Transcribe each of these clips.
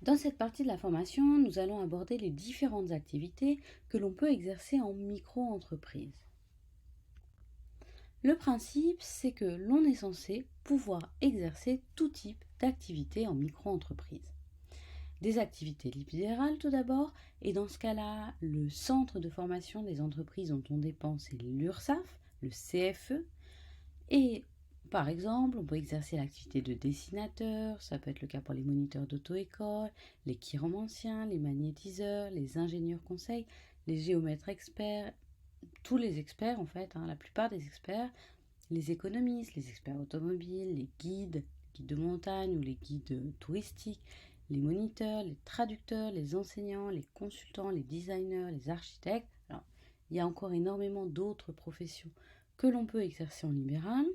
Dans cette partie de la formation, nous allons aborder les différentes activités que l'on peut exercer en micro-entreprise. Le principe, c'est que l'on est censé pouvoir exercer tout type d'activité en micro-entreprise. Des activités libérales tout d'abord, et dans ce cas-là, le centre de formation des entreprises dont on dépend, c'est l'URSSAF, le CFE, et par exemple, on peut exercer l'activité de dessinateur, ça peut être le cas pour les moniteurs d'auto-école, les chiromanciens, les magnétiseurs, les ingénieurs conseils, les géomètres experts, tous les experts en fait, la plupart des experts, les économistes, les experts automobiles, les guides de montagne ou les guides touristiques, les moniteurs, les traducteurs, les enseignants, les consultants, les designers, les architectes. Alors, il y a encore énormément d'autres professions que l'on peut exercer en libéral.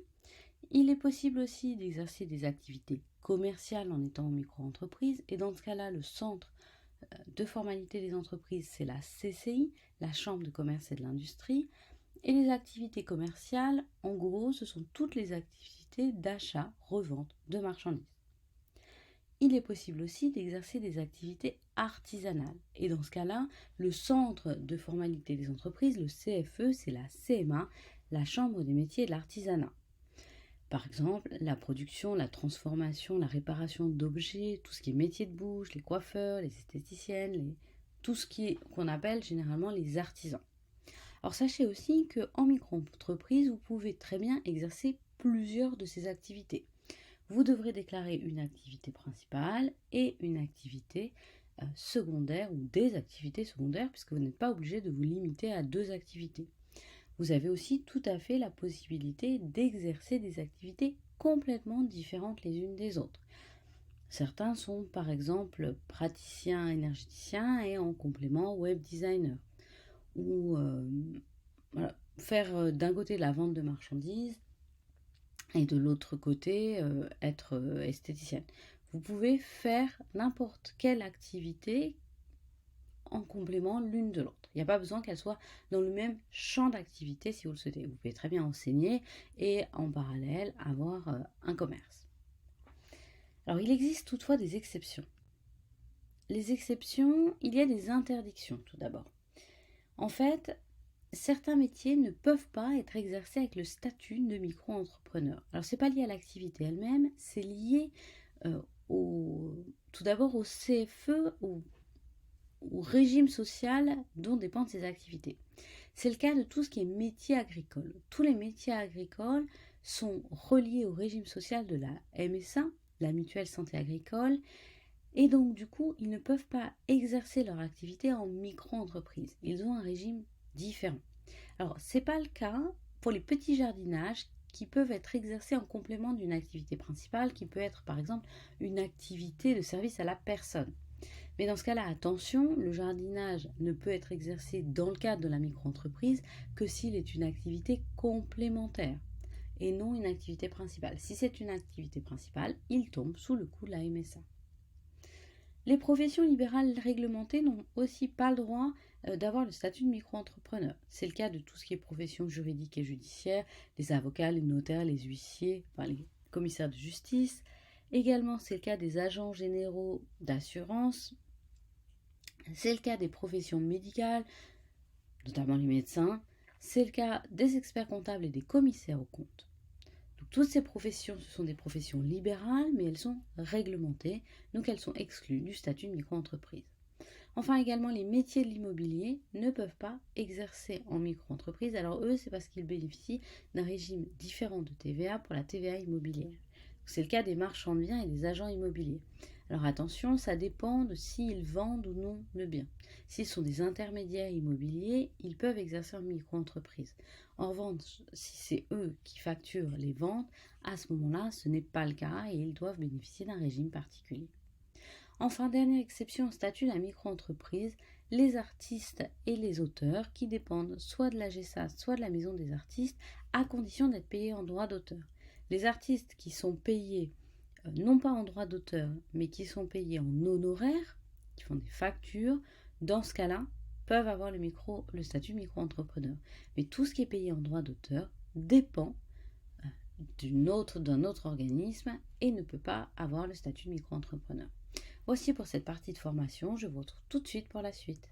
Il est possible aussi d'exercer des activités commerciales en étant en micro-entreprise, et dans ce cas-là, le centre de formalité des entreprises, c'est la CCI, la Chambre de commerce et de l'industrie, et les activités commerciales, en gros, ce sont toutes les activités d'achat, revente de marchandises. Il est possible aussi d'exercer des activités artisanales, et dans ce cas-là, le centre de formalité des entreprises, le CFE, c'est la CMA, la Chambre des métiers et de l'artisanat. Par exemple, la production, la transformation, la réparation d'objets, tout ce qui est métier de bouche, les coiffeurs, les esthéticiennes, tout ce qu'on appelle généralement les artisans. Alors sachez aussi qu'en micro-entreprise, vous pouvez très bien exercer plusieurs de ces activités. Vous devrez déclarer une activité principale et une activité secondaire ou des activités secondaires, puisque vous n'êtes pas obligé de vous limiter à 2 activités. Vous avez aussi tout à fait la possibilité d'exercer des activités complètement différentes les unes des autres. Certains sont par exemple praticiens énergéticiens et en complément web designer. Ou faire d'un côté la vente de marchandises et de l'autre côté être esthéticienne. Vous pouvez faire n'importe quelle activité en complément l'une de l'autre. Il n'y a pas besoin qu'elles soient dans le même champ d'activité si vous le souhaitez. Vous pouvez très bien enseigner et en parallèle avoir un commerce. Alors il existe toutefois des exceptions. Les exceptions, il y a des interdictions tout d'abord. En fait, certains métiers ne peuvent pas être exercés avec le statut de micro-entrepreneur. Alors c'est pas lié à l'activité elle-même, c'est lié tout d'abord au CFE, au régime social dont dépendent ces activités. C'est le cas de tout ce qui est métier agricole. Tous les métiers agricoles sont reliés au régime social de la MSA, la mutuelle santé agricole, et donc du coup, ils ne peuvent pas exercer leur activité en micro-entreprise. Ils ont un régime différent. Alors, ce n'est pas le cas pour les petits jardinages qui peuvent être exercés en complément d'une activité principale, qui peut être par exemple une activité de service à la personne. Mais dans ce cas-là, attention, le jardinage ne peut être exercé dans le cadre de la micro-entreprise que s'il est une activité complémentaire et non une activité principale. Si c'est une activité principale, il tombe sous le coup de la MSA. Les professions libérales réglementées n'ont aussi pas le droit d'avoir le statut de micro-entrepreneur. C'est le cas de tout ce qui est profession juridique et judiciaire, les avocats, les notaires, les huissiers, les commissaires de justice. Également, c'est le cas des agents généraux d'assurance. C'est le cas des professions médicales, notamment les médecins. C'est le cas des experts comptables et des commissaires aux comptes. Donc, toutes ces professions, ce sont des professions libérales, mais elles sont réglementées, donc elles sont exclues du statut de micro-entreprise. Enfin, également, les métiers de l'immobilier ne peuvent pas exercer en micro-entreprise. Alors eux, c'est parce qu'ils bénéficient d'un régime différent de TVA pour la TVA immobilière. C'est le cas des marchands de biens et des agents immobiliers. Alors attention, ça dépend de s'ils vendent ou non le bien. S'ils sont des intermédiaires immobiliers, ils peuvent exercer en micro-entreprise. En revanche, si c'est eux qui facturent les ventes, à ce moment-là, ce n'est pas le cas et ils doivent bénéficier d'un régime particulier. Enfin, dernière exception au statut de la micro-entreprise, les artistes et les auteurs qui dépendent soit de la GESA, soit de la Maison des artistes, à condition d'être payés en droit d'auteur. Les artistes qui sont payés, non pas en droit d'auteur, mais qui sont payés en honoraires, qui font des factures, dans ce cas-là, peuvent avoir le statut de micro-entrepreneur. Mais tout ce qui est payé en droit d'auteur dépend d'un autre organisme et ne peut pas avoir le statut de micro-entrepreneur. Voici pour cette partie de formation, je vous retrouve tout de suite pour la suite.